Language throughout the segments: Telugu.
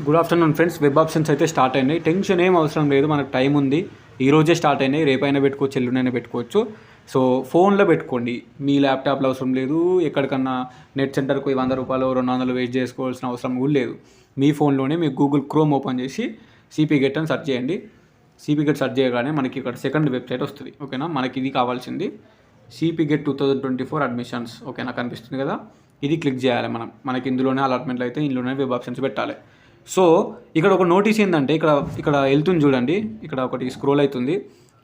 Good afternoon friends. Web options అయితే స్టార్ట్ అయినాయి. టెన్షన్ ఏం అవసరం లేదు, మనకు టైం ఉంది. ఈ రోజే స్టార్ట్ అయినాయి, రేపైనా పెట్టుకోవచ్చు, ఎల్లుండైనా పెట్టుకోవచ్చు. సో ఫోన్లో పెట్టుకోండి, మీ ల్యాప్టాప్లో అవసరం లేదు. ఎక్కడికన్నా నెట్ సెంటర్కు 100 రూపాయలు 200 వేస్ట్ చేసుకోవాల్సిన అవసరం కూడా లేదు. మీ ఫోన్లోనే మీ గూగుల్ క్రోమ్ ఓపెన్ చేసి సిపి గెట్ అని సెర్చ్ చేయండి. సిపి గెట్ సెర్చ్ చేయగానే మనకి ఇక్కడ సెకండ్ వెబ్సైట్ వస్తుంది. ఓకేనా, మనకి ఇది కావాల్సింది సిపి గెట్ 2024 అడ్మిషన్స్. ఓకేనా, కనిపిస్తుంది కదా, ఇది క్లిక్ చేయాలి. మనకి ఇందులోనే అలాట్మెంట్లు అయితే ఇందులోనే వెబ్ ఆప్షన్స్ పెట్టాలి. సో ఇక్కడ ఒక నోటీస్ ఏంటంటే, ఇక్కడ వెళ్తుంది చూడండి, ఇక్కడ ఒకటి స్క్రోల్ అవుతుంది.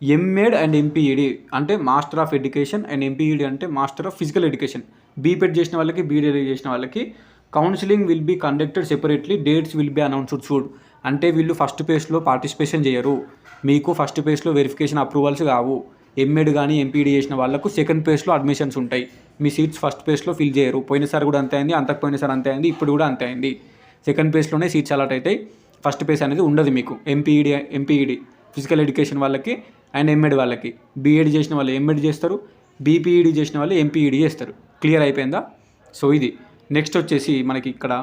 ఎంఎడ్ అండ్ ఎంపీఈడి అంటే master of education, and MPEd అంటే master of physical education. BPEd చేసిన వాళ్ళకి, బీడీ చేసిన వాళ్ళకి counselling will be conducted separately, dates will be announced soon. అంటే వీళ్ళు ఫస్ట్ పేజ్లో పార్టిసిపేషన్ చేయరు, మీకు ఫస్ట్ పేజ్లో వెరిఫికేషన్ అప్రూవల్స్ కావు. ఎంఎడ్ కానీ ఎంపీఈడి చేసిన వాళ్ళకు సెకండ్ పేజ్లో అడ్మిషన్స్ ఉంటాయి. మీ సీట్స్ ఫస్ట్ పేజ్లో ఫిల్ చేయరు. పోయినసారి కూడా అంతే అయింది, అంతకు పోయినసారి అంతే అయింది, ఇప్పుడు కూడా అంతే అయింది. సెకండ్ పేజ్లోనే సీట్స్ అలాట్ అవుతాయి, ఫస్ట్ పేజ్ అనేది ఉండదు మీకు. ఎంపీఈడి ఫిజికల్ ఎడ్యుకేషన్ వాళ్ళకి అండ్ ఎంఎడ్ వాళ్ళకి. బీఎడ్ చేసిన వాళ్ళు ఎంఎడ్ చేస్తారు, బీపీఈడి చేసిన వాళ్ళు ఎంపీఈడి చేస్తారు. క్లియర్ అయిపోయిందా? సో ఇది నెక్స్ట్ వచ్చేసి మనకి ఇక్కడ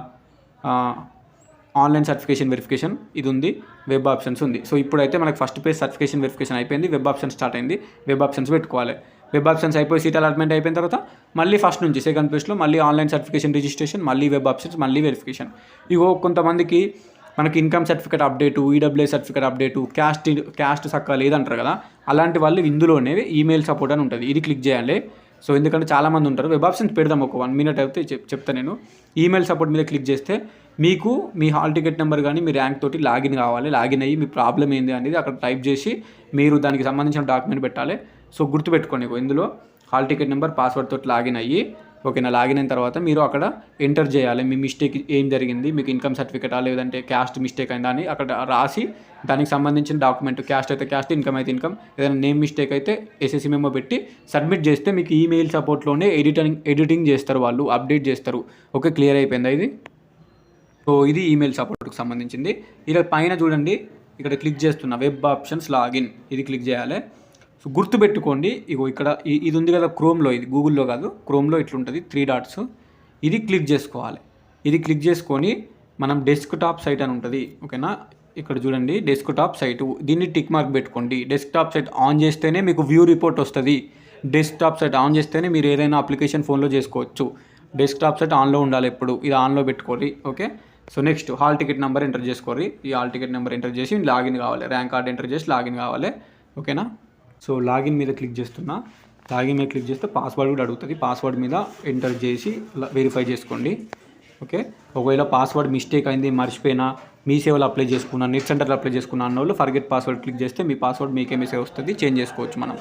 ఆన్లైన్ సర్టిఫికేషన్ వెరిఫికేషన్ ఇది ఉంది, వెబ్ ఆప్షన్స్ ఉంది. సో ఇప్పుడైతే మనకి ఫస్ట్ పేజ్ సర్టిఫికేషన్ వెరిఫికేషన్ అయిపోయింది, వెబ్ ఆప్షన్స్ స్టార్ట్ అయింది. వెబ్ ఆప్షన్స్ పెట్టుకోవాలి. వెబ్ ఆప్షన్స్ అయిపోయి సీట్ అలాట్మెంట్ అయిపోయిన తర్వాత మళ్ళీ ఫస్ట్ నుంచి సెకండ్ పేజ్లో మళ్ళీ ఆన్లైన్ సర్టిఫికేషన్ రిజిస్ట్రేషన్, మళ్ళీ వెబ్ ఆప్షన్స్, మళ్ళీ వెరిఫికేషన్. ఇగో కొంతమందికి మనకి income certificate update, EWS certificate update, caste సక్క లేదంటారు కదా, అలాంటి వాళ్ళు ఇందులోనే ఈమెయిల్ సపోర్ట్ అని ఉంటుంది, ఇది క్లిక్ చేయాలి. సో ఎందుకంటే చాలామంది ఉంటారు. వెబ్ ఆప్షన్స్ పెడదాం, ఒక 1 minute అయితే చెప్తాను నేను. ఈమెయిల్ సపోర్ట్ మీద క్లిక్ చేస్తే మీకు మీ హాల్ టికెట్ నెంబర్ కానీ మీ ర్యాంక్ తోటి లాగిన్ కావాలి. లాగిన్ అయ్యి మీ ప్రాబ్లం ఏంది అనేది అక్కడ టైప్ చేసి మీరు దానికి సంబంధించిన డాక్యుమెంట్ పెట్టాలి. సో గుర్తుపెట్టుకోండి, ఇందులో హాల్ టికెట్ నెంబర్, పాస్వర్డ్ తోటి లాగిన్ అయ్యి, ఓకేనా, లాగిన్ అయిన తర్వాత మీరు అక్కడ ఎంటర్ చేయాలి. మీ మిస్టేక్ ఏం జరిగింది, మీకు ఇన్కమ్ సర్టిఫికేటా లేదంటే క్యాస్ట్ మిస్టేక్ అయిందా అని అక్కడ రాసి దానికి సంబంధించిన డాక్యుమెంట్, క్యాస్ట్ అయితే క్యాస్ట్, ఇన్కమ్ అయితే ఇన్కమ్, ఏదైనా నేమ్ మిస్టేక్ అయితే ఎస్ఎస్సి మెమో పెట్టి సబ్మిట్ చేస్తే మీకు ఈమెయిల్ సపోర్ట్లోనే ఎడిటింగ్ చేస్తారు వాళ్ళు, అప్డేట్ చేస్తారు. ఓకే, క్లియర్ అయిపోయిందా ఇది? సో ఇది ఈమెయిల్ సపోర్ట్కి సంబంధించింది. ఇలా పైన చూడండి, ఇక్కడ క్లిక్ చేస్తున్నా వెబ్ ఆప్షన్స్ లాగిన్, ఇది క్లిక్ చేయాలి. సో గుర్తుపెట్టుకోండి, ఇగో ఇక్కడ ఇది ఉంది కదా క్రోమ్లో, ఇది గూగుల్లో కాదు, క్రోమ్లో ఇట్లుంటుంది 3 dots, ఇది క్లిక్ చేసుకోవాలి. ఇది క్లిక్ చేసుకొని మనం డెస్క్టాప్ సైట్ అని ఉంటుంది. ఓకేనా, ఇక్కడ చూడండి డెస్క్టాప్ సైట్, దీన్ని టిక్ మార్క్ పెట్టుకోండి. డెస్క్టాప్ సైట్ ఆన్ చేస్తేనే మీకు వ్యూ రిపోర్ట్ వస్తుంది. డెస్క్టాప్ సైట్ ఆన్ చేస్తేనే మీరు ఏదైనా అప్లికేషన్ ఫోన్లో చేసుకోవచ్చు. డెస్క్టాప్ సైట్ ఆన్లో ఉండాలి ఎప్పుడు, ఇది ఆన్లో పెట్టుకోండి. Okay, so next hall ticket number enter చేసుకోండి. ఈ హాల్ టికెట్ నెంబర్ ఎంటర్ చేసి లాగిన్ కావాలి, ర్యాంక్ కార్డ్ ఎంటర్ చేసి లాగిన్ కావాలి. ఓకేనా, సో లాగిన్ మీద క్లిక్ చేస్తున్నా. లాగిన్ మీద క్లిక్ చేస్తే పాస్వర్డ్ కూడా అడుగుతుంది, పాస్వర్డ్ మీద ఎంటర్ చేసి వెరిఫై చేసుకోండి. ఓకే, ఒకవేళ పాస్వర్డ్ మిస్టేక్ అయింది, మర్చిపోయినా, మీ సేవలో అప్లై చేసుకున్నా, నెట్ సెంటర్లో అప్లై చేసుకున్నా అన్న వాళ్ళు ఫర్గెట్ పాస్వర్డ్ క్లిక్ చేస్తే మీ పాస్వర్డ్ మీకే మెసేజ్ వస్తుంది, చేంజ్ చేసుకోవచ్చు మనం.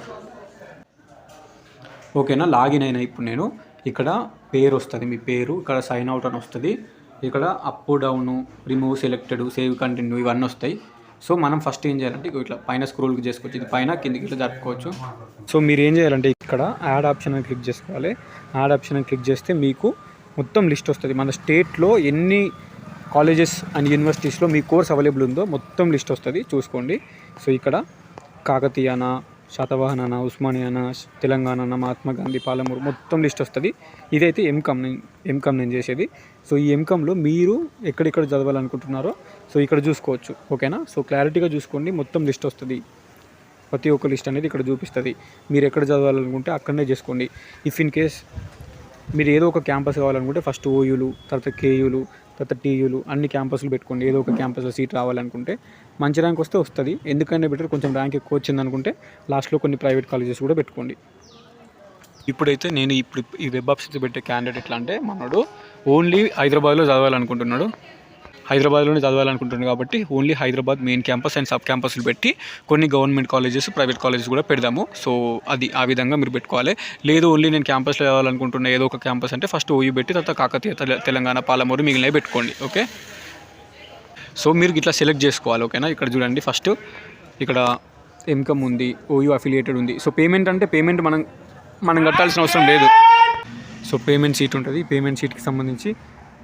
ఓకేనా, లాగిన్ అయినా ఇప్పుడు నేను ఇక్కడ పేరు వస్తుంది, మీ పేరు, ఇక్కడ సైన్ అవుట్ అని వస్తుంది, ఇక్కడ up down, remove selected, save continue ఇవన్నీ వస్తాయి. సో మనం ఫస్ట్ ఏం చేయాలంటే ఇట్లా పైన స్క్రోల్ చేసుకోవచ్చు, ఇది పైన కిందికి ఇట్లా జరుపుకోవచ్చు. సో మీరు ఏం చేయాలంటే ఇక్కడ యాడ్ ఆప్షన్ అని క్లిక్ చేసుకోవాలి. యాడ్ ఆప్షన్ అని క్లిక్ చేస్తే మీకు మొత్తం లిస్ట్ వస్తుంది, మన స్టేట్లో ఎన్ని కాలేజెస్ అండ్ యూనివర్సిటీస్లో మీ కోర్స్ అవైలబుల్ ఉందో మొత్తం లిస్ట్ వస్తుంది, చూసుకోండి. సో ఇక్కడ కాకతీయనా, శాతవాహననా, ఉస్మానియానా, తెలంగాణ, మహాత్మా గాంధీ, పాలమూరు మొత్తం లిస్ట్ వస్తుంది. ఇదైతే ఎంకామ్ నేను చేసేది. సో ఈ ఎంకామ్లో మీరు ఎక్కడెక్కడ చదవాలనుకుంటున్నారో సో ఇక్కడ చూసుకోవచ్చు. ఓకేనా, సో క్లారిటీగా చూసుకోండి, మొత్తం లిస్ట్ వస్తుంది, ప్రతి ఒక్క లిస్ట్ అనేది ఇక్కడ చూపిస్తుంది. మీరు ఎక్కడ చదవాలనుకుంటే అక్కడనే చేసుకోండి. ఇఫ్ ఇన్ కేస్ మీరు ఏదో ఒక క్యాంపస్ కావాలనుకుంటే ఫస్ట్ ఓయూలు, తర్వాత కేయూలు, తర్వాత టీయూలు అన్ని క్యాంపస్లు పెట్టుకోండి. ఏదో ఒక క్యాంపస్లో సీట్ రావాలనుకుంటే మంచి ర్యాంక్ వస్తే వస్తుంది, ఎందుకంటే బెటర్ కొంచెం ర్యాంక్ ఎక్కువ వచ్చిందనుకుంటే లాస్ట్లో కొన్ని ప్రైవేట్ కాలేజెస్ కూడా పెట్టుకోండి. ఇప్పుడైతే నేను ఈ వెబ్ ఆప్షన్స్ పెట్టే క్యాండిడేట్ ఎట్లా అంటే, మనోడు ఓన్లీ హైదరాబాద్లో చదవాలనుకుంటున్నాడు, హైదరాబాద్లోనే చదవాలనుకుంటున్నాడు కాబట్టి only Hyderabad main campus and sub క్యాంపస్లు పెట్టి కొన్ని గవర్నమెంట్ కాలేజెస్, ప్రైవేట్ కాలేజెస్ కూడా పెడదాము. సో అది ఆ విధంగా మీరు పెట్టుకోవాలి. లేదు ఓన్లీ నేను క్యాంపస్లో చదవాలనుకుంటున్నా ఏదో ఒక క్యాంపస్ అంటే ఫస్ట్ ఓయూ పెట్టి తర్వాత కాకతీయ, తెలంగాణ, పాలమూరు మిగిలినవి పెట్టుకోండి. ఓకే, సో మీరు ఇట్లా సెలెక్ట్ చేసుకోవాలి. ఓకేనా, ఇక్కడ చూడండి ఫస్ట్ ఇక్కడ ఎంకమ్ ఉంది, ఓయూ అఫిలియేటెడ్ ఉంది. సో పేమెంట్ అంటే పేమెంట్ మనం కట్టాల్సిన అవసరం లేదు. సో పేమెంట్ షీట్ ఉంటుంది, పేమెంట్ షీట్కి సంబంధించి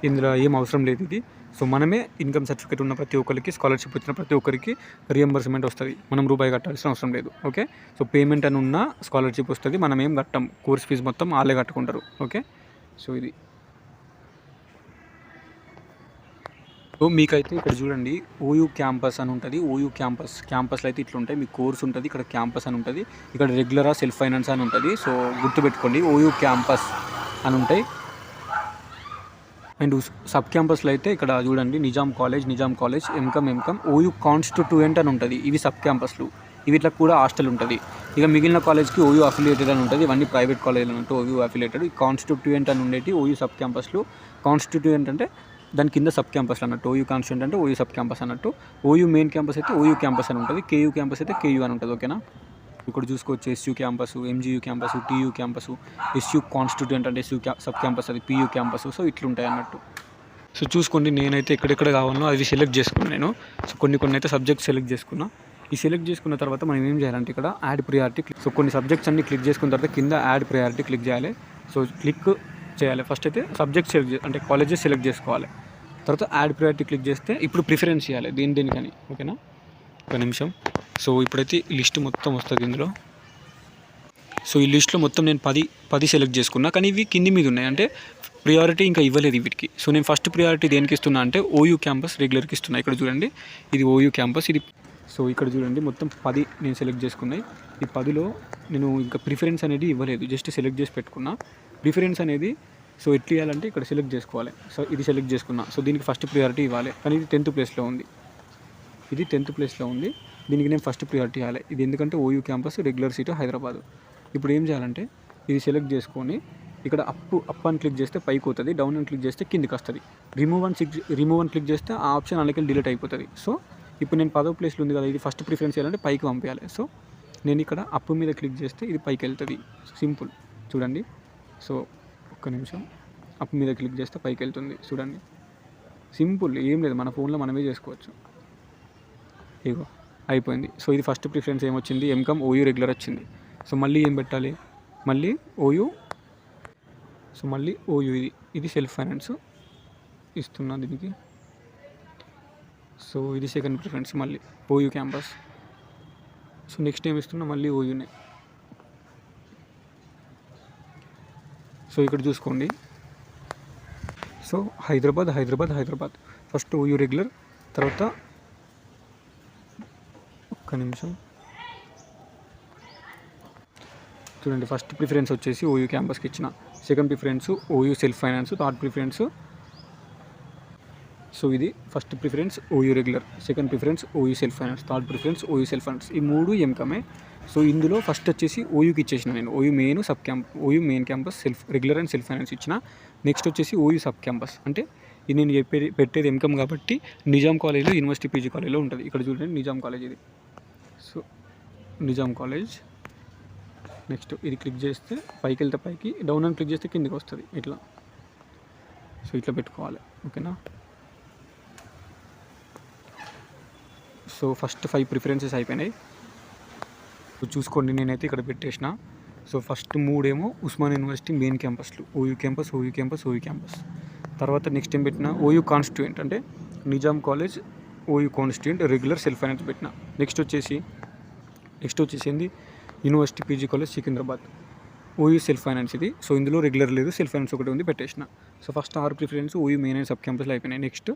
ఇందులో ఏం అవసరం లేదు ఇది. సో మనమే ఇన్కమ్ సర్టిఫికేట్ ఉన్న ప్రతి ఒక్కరికి, స్కాలర్షిప్ వచ్చిన ప్రతి ఒక్కరికి రియంబర్స్మెంట్ వస్తుంది, మనం రూపాయి కట్టాల్సిన అవసరం లేదు. ఓకే, సో పేమెంట్ అని ఉన్న స్కాలర్షిప్ వస్తుంది, మనం ఏం కట్టాం, కోర్స్ ఫీజు మొత్తం వాళ్ళే కట్టుకుంటారు. ఓకే, సో ఇది సో మీకైతే ఇక్కడ చూడండి ఓయూ క్యాంపస్ అని ఉంటుంది. ఓయూ క్యాంపస్లో అయితే ఇట్లా ఉంటాయి. మీకు కోర్స్ ఉంటుంది, ఇక్కడ క్యాంపస్ అని ఉంటుంది, ఇక్కడ రెగ్యులరా సెల్ఫ్ ఫైనాన్స్ అని ఉంటుంది. సో గుర్తుపెట్టుకోండి ఓయూ క్యాంపస్ అని ఉంటాయి. అండ్ సబ్ క్యాంపస్లో అయితే ఇక్కడ చూడండి నిజాం కాలేజ్, ఎంకమ్, ఓయూ కాన్స్టిట్యూయెంట్ అని ఉంటుంది. ఇవి సబ్ క్యాంపస్లు, వీటికి కూడా హాస్టల్ ఉంటుంది. ఇక మిగిలిన కాలేజ్కి ఓయూ అఫిలియేటెడ్ అని ఉంటుంది. ఇవన్నీ ప్రైవేట్ కాలేజీలు అన్నట్టు ఓయూ అఫిలియేటెడ్. ఈ కాన్స్టిట్యూయెంట్ అని ఉండేటి ఓయూ సబ్ క్యాంపస్లు. కాన్స్టిట్యూయెంట్ అంటే దాని కింద సబ్ క్యాంపస్లు అన్నట్టు. ఓయూ కాన్స్టిట్యూయెంట్ అంటే ఓయూ సబ్ క్యాంపస్ అన్నట్టు. ఓయూ మెయిన్ క్యాంపస్ అయితే ఓయూ క్యాంపస్ అని ఉంటుంది. కేయూ క్యాంపస్ అయితే కేయూ అని ఉంటుంది. ఓకేనా, ఇక్కడ చూసుకోవచ్చు SU campus, MGU campus, TU campus, SU constituent అంటే ఎస్యూ సబ్ క్యాంపస్, అది పీయూ క్యాంపస్. సో ఇట్లుంటాయి అన్నట్టు. సో చూసుకోండి, నేనైతే ఎక్కడెక్కడ కావాలో అవి సెలెక్ట్ చేసుకున్నాను నేను. సో కొన్ని అయితే సబ్జెక్ట్ సెలెక్ట్ చేసుకున్నా. ఈ సెలెక్ట్ చేసుకున్న తర్వాత మనం ఏం చేయాలంటే ఇక్కడ యాడ్ ప్రియారిటీ. సో కొన్ని సబ్జెక్ట్స్ అన్ని క్లిక్ చేసుకున్న తర్వాత కింద యాడ్ ప్రియారిటీ క్లిక్ చేయాలి. సో క్లిక్ చేయాలి. ఫస్ట్ అయితే సబ్జెక్ట్ సెలెక్ట్ అంటే కాలేజెస్ సెలెక్ట్ చేసుకోవాలి. తర్వాత యాడ్ ప్రియారిటీ క్లిక్ చేస్తే ఇప్పుడు ప్రిఫరెన్స్ చేయాలి దేనికని. ఓకేనా, ఒక నిమిషం. సో ఇప్పుడైతే ఈ లిస్ట్ మొత్తం వస్తుంది ఇందులో. సో ఈ లిస్ట్లో మొత్తం నేను 10 సెలెక్ట్ చేసుకున్నా, కానీ ఇవి కింది మీద ఉన్నాయి, అంటే ప్రియారిటీ ఇంకా ఇవ్వలేదు వీటికి. సో నేను ఫస్ట్ ప్రియారిటీ దేనికి ఇస్తున్నా అంటే ఓయూ క్యాంపస్ రెగ్యులర్కి ఇస్తున్నా. ఇక్కడ చూడండి ఇది ఓయూ క్యాంపస్ ఇది. సో ఇక్కడ చూడండి మొత్తం 10 నేను సెలెక్ట్ చేసుకున్నాయి. ఈ 10లో నేను ఇంకా ప్రిఫరెన్స్ అనేది ఇవ్వలేదు, జస్ట్ సెలెక్ట్ చేసి పెట్టుకున్నా. ప్రిఫరెన్స్ అనేది సో ఎట్లా ఇవ్వాలంటే ఇక్కడ సెలెక్ట్ చేసుకోవాలి. సో ఇది సెలెక్ట్ చేసుకున్నా. సో దీనికి ఫస్ట్ ప్రియారిటీ ఇవ్వాలి, కానీ ఇది 10th ప్లేస్లో ఉంది. ఇది 10th ప్లేస్లో ఉంది, దీనికి నేను ఫస్ట్ ప్రియారిటీ ఇవ్వాలి. ఇది ఎందుకంటే OU campus regular seat Hyderabad. ఇప్పుడు ఏం చేయాలంటే ఇది సెలెక్ట్ చేసుకొని ఇక్కడ అప్ అని క్లిక్ చేస్తే పైకి అవుతుంది, డౌన్ అని క్లిక్ చేస్తే కిందికి వస్తుంది. రిమూవ్ అని క్లిక్ చేస్తే ఆ ఆప్షన్ అలాగే డిలీట్ అయిపోతుంది. సో ఇప్పుడు నేను 10వ ప్లేస్లో ఉంది కదా, ఇది ఫస్ట్ ప్రిఫరెన్స్ చేయాలంటే పైకి పంపించాలి. సో నేను ఇక్కడ అప్ మీద క్లిక్ చేస్తే ఇది పైకి వెళ్తుంది. సింపుల్ చూడండి. సో ఒక్క నిమిషం, అప్ మీద క్లిక్ చేస్తే పైకి వెళ్తుంది. చూడండి సింపుల్, ఏం లేదు, మన ఫోన్లో మనమే చేసుకోవచ్చు. ఇగో అయిపోయింది. సో ఇది ఫస్ట్ ప్రిఫరెన్స్ ఏమొచ్చింది, ఎంకమ్ ఓయూ రెగ్యులర్ వచ్చింది. సో మళ్ళీ ఏం పెట్టాలి, మళ్ళీ ఓయూ. సో మళ్ళీ ఓయూ ఇది సెల్ఫ్ ఫైనాన్స్ ఇస్తున్నా దీనికి. సో ఇది సెకండ్ ప్రిఫరెన్స్ మళ్ళీ ఓయూ క్యాంపస్. సో నెక్స్ట్ ఏం ఇస్తున్నా మళ్ళీ ఓయూనే. సో ఇక్కడ చూసుకోండి. So Hyderabad first OU regular, తర్వాత ఒక్క నిమిషం చూడండి. ఫస్ట్ ప్రిఫరెన్స్ వచ్చేసి ఓయూ క్యాంపస్కి ఇచ్చిన, second preference OU self finance, third preference. So ఇది first preference OU regular, second preference OU self finance, third preference OU self finance. ఈ 3 ఎంకమే. సో ఇందులో ఫస్ట్ వచ్చేసి ఓయూకి ఇచ్చేసిన నేను. OU main campus self regular and self finance ఇచ్చిన. నెక్స్ట్ వచ్చేసి ఓయూ సబ్ క్యాంపస్, అంటే ఇది నేను పెట్టేది ఎంకమ్ కాబట్టి నిజాం కాలేజ్లో యూనివర్సిటీ పీజీ కాలేజ్లో ఉంటుంది. ఇక్కడ చూడండి నిజాం కాలేజ్ ఇది. So Nizam college. నెక్స్ట్ ఇది క్లిక్ చేస్తే పైకి వెళ్తే పైకి, డౌన్ అని క్లిక్ చేస్తే కిందికి వస్తుంది ఇట్లా. సో ఇట్లా పెట్టుకోవాలి. ఓకేనా. సో ఫస్ట్ 5 ప్రిఫరెన్సెస్ అయిపోయినాయి. చూసుకోండి, నేనైతే ఇక్కడ పెట్టేసిన. సో ఫస్ట్ 3 ఏమో ఉస్మాన్ యూనివర్సిటీ మెయిన్ క్యాంపస్లు, ఓయూ క్యాంపస్. తర్వాత నెక్స్ట్ ఏం పెట్టిన ఓయూ కాన్స్టిట్యూయెంట్, అంటే Nizam college OU constituent regular self finance పెట్టిన. నెక్స్ట్ వచ్చేసి ఏంది university PG college Secunderabad OU self finance ఇది. సో ఇందులో రెగ్యులర్ లేదు, సెల్ఫ్ ఫైనాన్స్ ఒకటి ఉంది, పెట్టేసిన. So first 6 preference OU main and sub క్యాంపస్లో అయిపోయినాయి. నెక్స్ట్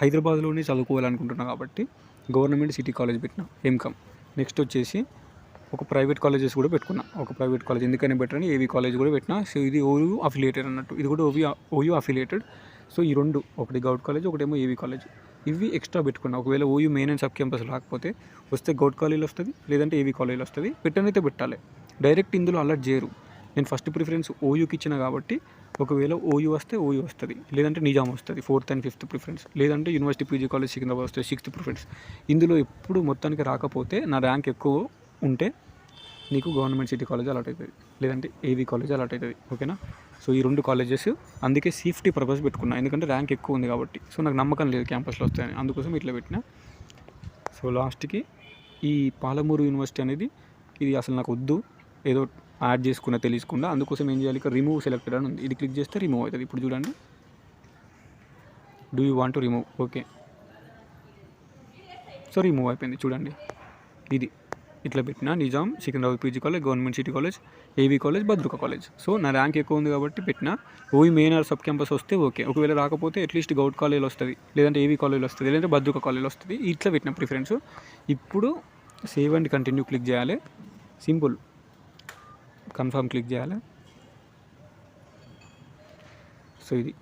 హైదరాబాద్లోనే చదువుకోవాలనుకుంటున్నా కాబట్టి గవర్నమెంట్ సిటీ కాలేజ్ పెట్టిన ఎంకమ్. నెక్స్ట్ వచ్చేసి ఒక ప్రైవేట్ కాలేజెస్ కూడా పెట్టుకున్నా. ఒక ప్రైవేట్ కాలేజ్ ఎందుకని బెటర్ అని ఏవీ కాలేజ్ కూడా పెట్టినా. సో ఇది ఓయూ అఫిలియేటెడ్ అన్నట్టు, ఇది కూడా ఓయూ అఫిలియేటెడ్. సో ఈ 2, ఒకటి గౌట్ కాలేజ్, ఒకటేమో ఏవీ కాలేజ్. ఇవి ఎక్స్ట్రా పెట్టుకున్నా. ఒకవేళ OU main and sub campus రాకపోతే వస్తే గౌట్ కాలేజీలో వస్తుంది, లేదంటే ఏవీ కాలేజీలో వస్తుంది. పెట్టనైతే పెట్టాలి, డైరెక్ట్ ఇందులో అలర్ట్ చేయరు. నేను ఫస్ట్ ప్రిఫరెన్స్ ఓయూకి ఇచ్చిన కాబట్టి ఒకవేళ ఓయూ వస్తే ఓయూ వస్తుంది, లేదంటే నిజాం వస్తుంది 4th and 5th ప్రిఫరెన్స్, లేదంటే యూనివర్సిటీ పీజీ కాలేజ్ సికింద్రాబాద్ వస్తుంది 6th ప్రిఫరెన్స్. ఇందులో ఎప్పుడు మొత్తానికి రాకపోతే నా ర్యాంక్ ఎక్కువ ఉంటే నీకు గవర్నమెంట్ సిటీ కాలేజ్ అలాట్ అవుతుంది, లేదంటే ఏవీ కాలేజ్ అలాట్ అవుతుంది. ఓకేనా. సో ఈ 2 కాలేజెస్ అందుకే సేఫ్టీ పర్పస్ పెట్టుకున్నా, ఎందుకంటే ర్యాంక్ ఎక్కువ ఉంది కాబట్టి. సో నాకు నమ్మకం లేదు క్యాంపస్లో వస్తాయని, అందుకోసం ఇట్లా పెట్టిన. సో లాస్ట్కి ఈ పాలమూరు యూనివర్సిటీ అనేది ఇది అసలు నాకు వద్దు, ఏదో యాడ్ చేసుకున్నా తెలుసుకుండా, అందుకోసం ఏం చేయాలి, ఇక్కడ రిమూవ్ సెలెక్టెడ్ అని ఉంది, ఇది క్లిక్ చేస్తే రిమూవ్ అవుతుంది. ఇప్పుడు చూడండి, do you want to remove, okay. So remove అయిపోయింది చూడండి. ఇది ఇట్లా పెట్టిన Nizam, Secunderabad PG college, government city college, ఏవీ కాలేజ్, భద్రక కాలేజ్. సో నా ర్యాంక్ ఎక్కువ ఉంది కాబట్టి పెట్టిన. ఓయి మెయిన్ ఆర్ సబ్ క్యాంపస్ వస్తే ఓకే, ఒకవేళ రాకపోతే అట్లీస్ట్ గౌట్ కాలేజ్లో వస్తుంది, లేదంటే ఏవీ కాలేజ్లో వస్తుంది, లేదంటే భద్రక కాలేజ్లో వస్తుంది. ఇట్లా పెట్టిన ప్రిఫరెన్స్. ఇప్పుడు సేవ్ అండ్ కంటిన్యూ క్లిక్ చేయాలి. సింపుల్, కన్ఫర్మ్ క్లిక్ చేయాలి. సో ఇది.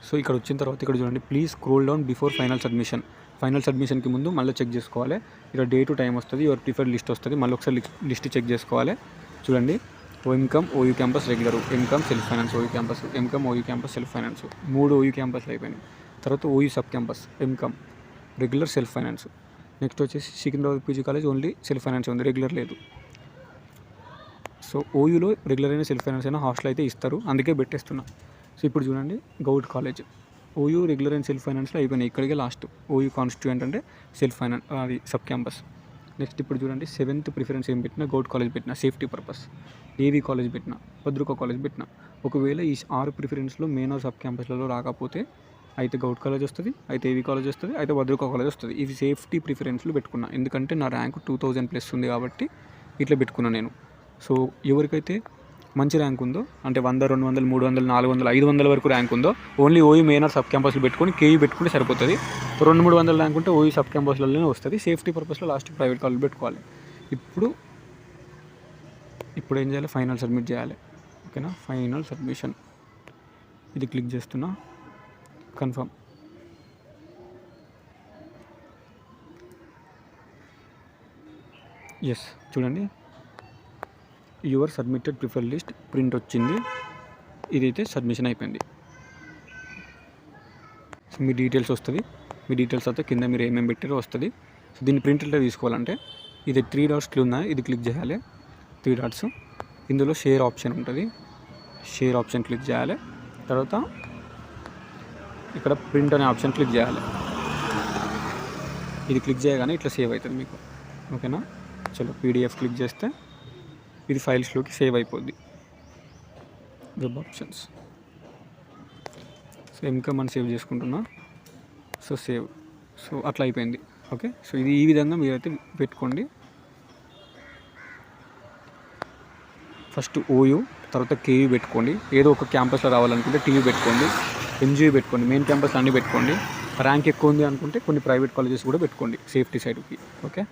సో ఇక్కడ వచ్చిన తర్వాత ఇక్కడ చూడండి, please scroll down before final submission. Final సబ్మిషన్కి ముందు మళ్ళీ చెక్ చేసుకోవాలి. ఇక్కడ డే టు టైం వస్తుంది, యువర్ ప్రిఫర్డ్ లిస్ట్ వస్తుంది. మళ్ళీ ఒకసారి లిస్ట్ చెక్ చేసుకోవాలి. చూడండి, MCom, OU campus regular, MCom self finance OU campus, MCom OU campus self finance, 3 OU క్యాంపస్లు అయిపోయినాయి. తర్వాత OU sub campus, MCom regular self finance. Next వచ్చేసి Secunderabad PG college only self finance ఉంది, రెగ్యులర్ లేదు. సో ఓయూలో రెగ్యులర్ అయినా సెల్ఫ్ ఫైనాన్స్ అయినా హాస్టల్ అయితే ఇస్తారు, అందుకే పెట్టేస్తున్నా. సో ఇప్పుడు చూడండి, govt college, OU regular and self ఫైనాన్స్లో అయిపోయినాయి. ఇక్కడికే లాస్ట్. ఓయూ కాన్స్టిట్యూయెంట్ అంటే సెల్ఫ్ ఫైనాన్స్, అది సబ్ క్యాంపస్. నెక్స్ట్ ఇప్పుడు చూడండి, 7th ప్రిఫరెన్స్ ఏం పెట్టినా, గౌట్ కాలేజ్ పెట్టినా సేఫ్టీ పర్పస్, ఏవీ కాలేజ్ పెట్టినా, భద్రక కాలేజ్ పెట్టినా. ఒకవేళ ఈ 6 ప్రిఫరెన్స్లో మెయిన్ ఆర్ సబ్ క్యాంపస్లలో రాకపోతే అయితే గౌట్ కాలేజ్ వస్తుంది, అయితే ఏవీ కాలేజ్ వస్తుంది, అయితే భద్రక కాలేజ్ వస్తుంది. ఇవి సేఫ్టీ ప్రిఫరెన్స్లు పెట్టుకున్నా, ఎందుకంటే నా ర్యాంక్ 2000+ ఉంది కాబట్టి ఇట్లా పెట్టుకున్నా నేను. సో ఎవరికైతే మంచి ర్యాంక్ ఉందో, అంటే 100, 200, 300, 400, 500 వరకు ర్యాంక్ ఉందో, only OU main or sub క్యాంపస్లు పెట్టుకొని కేయూ పెట్టుకుంటే సరిపోతుంది. 200-300 ర్యాంక్ ఉంటే ఓయూ సబ్ క్యాంపస్లలోనే వస్తుంది. సేఫ్టీ పర్పస్లో లాస్ట్ ప్రైవేట్ కాలేజ్ పెట్టుకోవాలి. ఇప్పుడు ఏం చేయాలి, ఫైనల్ సబ్మిట్ చేయాలి. ఓకేనా, ఫైనల్ సబ్మిషన్. ఇది క్లిక్ చేస్తున్నా, కన్ఫర్మ్. ఎస్, చూడండి, your submitted prefer list print వచ్చింది. ఇదైతే సబ్మిషన్ అయిపోయింది. సో మీ డీటెయిల్స్ వస్తుంది. మీ డీటెయిల్స్ అయితే కింద మీరు ఏమేమి పెట్టారో వస్తుంది. సో దీన్ని ప్రింట్ ఎట్లా తీసుకోవాలంటే, ఇది 3 డాట్స్ ఉన్నాయి, ఇది క్లిక్ చేయాలి. 3 డాట్స్, ఇందులో షేర్ ఆప్షన్ ఉంటుంది. షేర్ ఆప్షన్ క్లిక్ చేయాలి. తర్వాత ఇక్కడ ప్రింట్ అనే ఆప్షన్ క్లిక్ చేయాలి. ఇది క్లిక్ చేయగానే ఇట్లా సేవ్ అవుతుంది మీకు. ఓకేనా, చలో పీడిఎఫ్ క్లిక్ చేస్తే ఇది ఫైల్స్లోకి సేవ్ అయిపోద్ది. Web options. సో ఎంకామ్ అని సేవ్ చేసుకుంటున్నా. So save. సో అట్లా అయిపోయింది. ఓకే, సో ఇది ఈ విధంగా మీరైతే పెట్టుకోండి. ఫస్ట్ ఓయూ, తర్వాత కేయూ పెట్టుకోండి. ఏదో ఒక క్యాంపస్లో రావాలనుకుంటే టీయూ పెట్టుకోండి, ఎంజీయూ పెట్టుకోండి, మెయిన్ క్యాంపస్ అన్నీ పెట్టుకోండి. ర్యాంక్ ఎక్కువ ఉంది అనుకుంటే కొన్ని ప్రైవేట్ కాలేజెస్ కూడా పెట్టుకోండి సేఫ్టీ సైడ్కి. ఓకే.